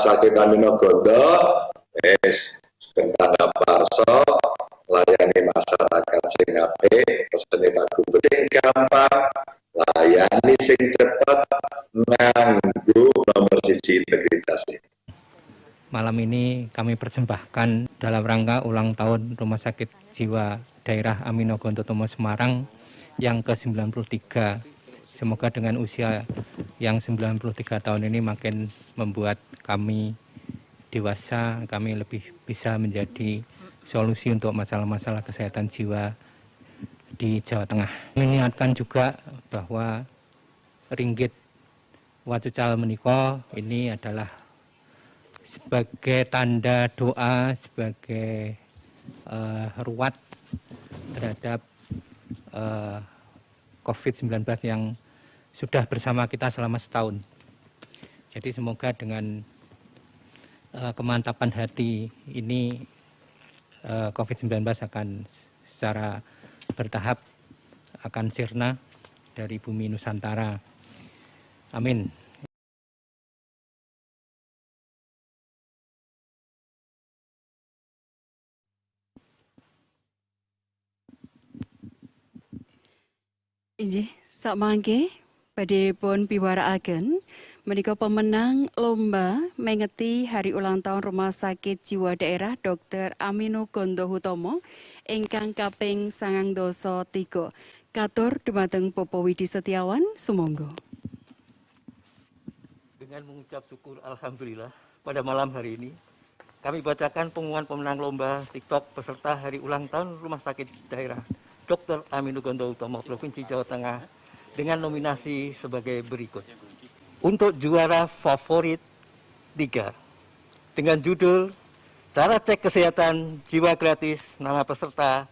Sakit Aminogondo, sebentar parso, layani masyarakat sing apik, pesene Pak Gubernur sing gampang, layani sing cepet, nganggo nomor 1 integritas. Malam ini kami persembahkan dalam rangka ulang tahun Rumah Sakit Jiwa Daerah Aminogondo Tomo Semarang yang ke-93. Semoga dengan usia yang 93 tahun ini makin membuat kami dewasa, kami lebih bisa menjadi solusi untuk masalah-masalah kesehatan jiwa di Jawa Tengah. Mengingatkan juga bahwa ringgit wacucal meniko ini adalah sebagai tanda doa, sebagai ruwat terhadap COVID-19 yang sudah bersama kita selama setahun. Jadi semoga dengan kemantapan hati ini COVID-19 akan secara bertahap akan sirna dari bumi Nusantara. Amin. Injih, sak mangke badhe pun piwarakaken menika pemenang lomba mengeti hari ulang tahun Rumah Sakit Jiwa Daerah Dr. Aminogondo Hutomo ingkang kaping 93. Katur dumateng Bapak Widi Setiawan, sumangga. Dengan mengucap syukur alhamdulillah pada malam hari ini kami bacakan pengumuman pemenang lomba TikTok peserta hari ulang tahun Rumah Sakit Daerah Dr. Aminogondo Hutomo Provinsi Jawa Tengah dengan nominasi sebagai berikut. Untuk juara favorit 3 dengan judul Cara Cek Kesehatan Jiwa Gratis, nama peserta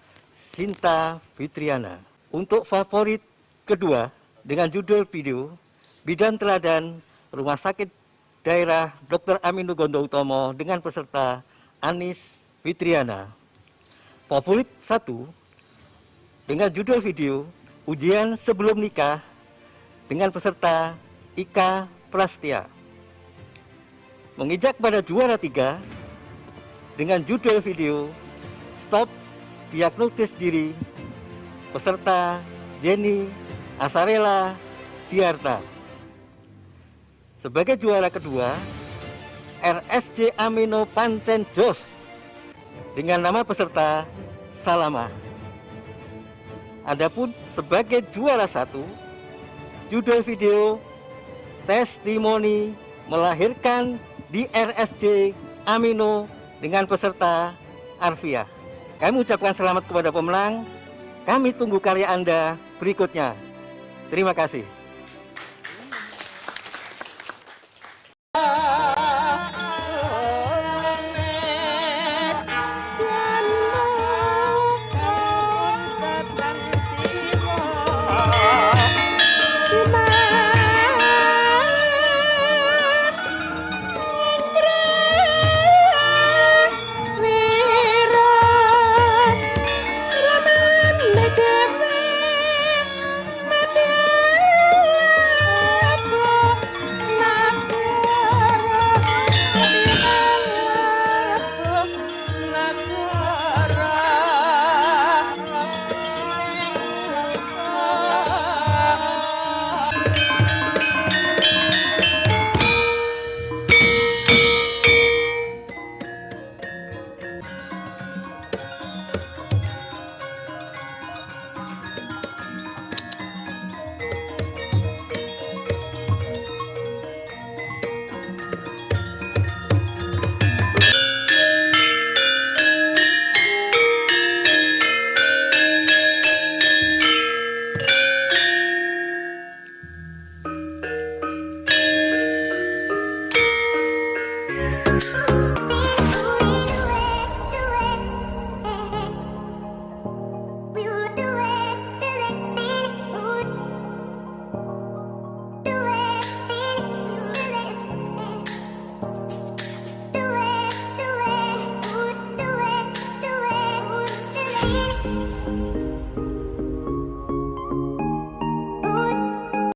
Sinta Fitriana. Untuk favorit kedua dengan judul video Bidan Teladan Rumah Sakit Daerah Dr. Aminogondo Hutomo dengan peserta Anis Fitriana. Favorit 1 dengan judul video Ujian Sebelum Nikah dengan peserta Ika Prastia. Menginjak pada juara 3 dengan judul video Stop Diagnosis Diri peserta Jenny Asarela Diarta. Sebagai juara kedua RSJ Amino Pancen Jos dengan nama peserta Salama. Adapun sebagai juara 1 judul video Testimoni Melahirkan di RSJ Amino dengan peserta Arfiah. Kami ucapkan selamat kepada pemenang. Kami tunggu karya Anda berikutnya. Terima kasih.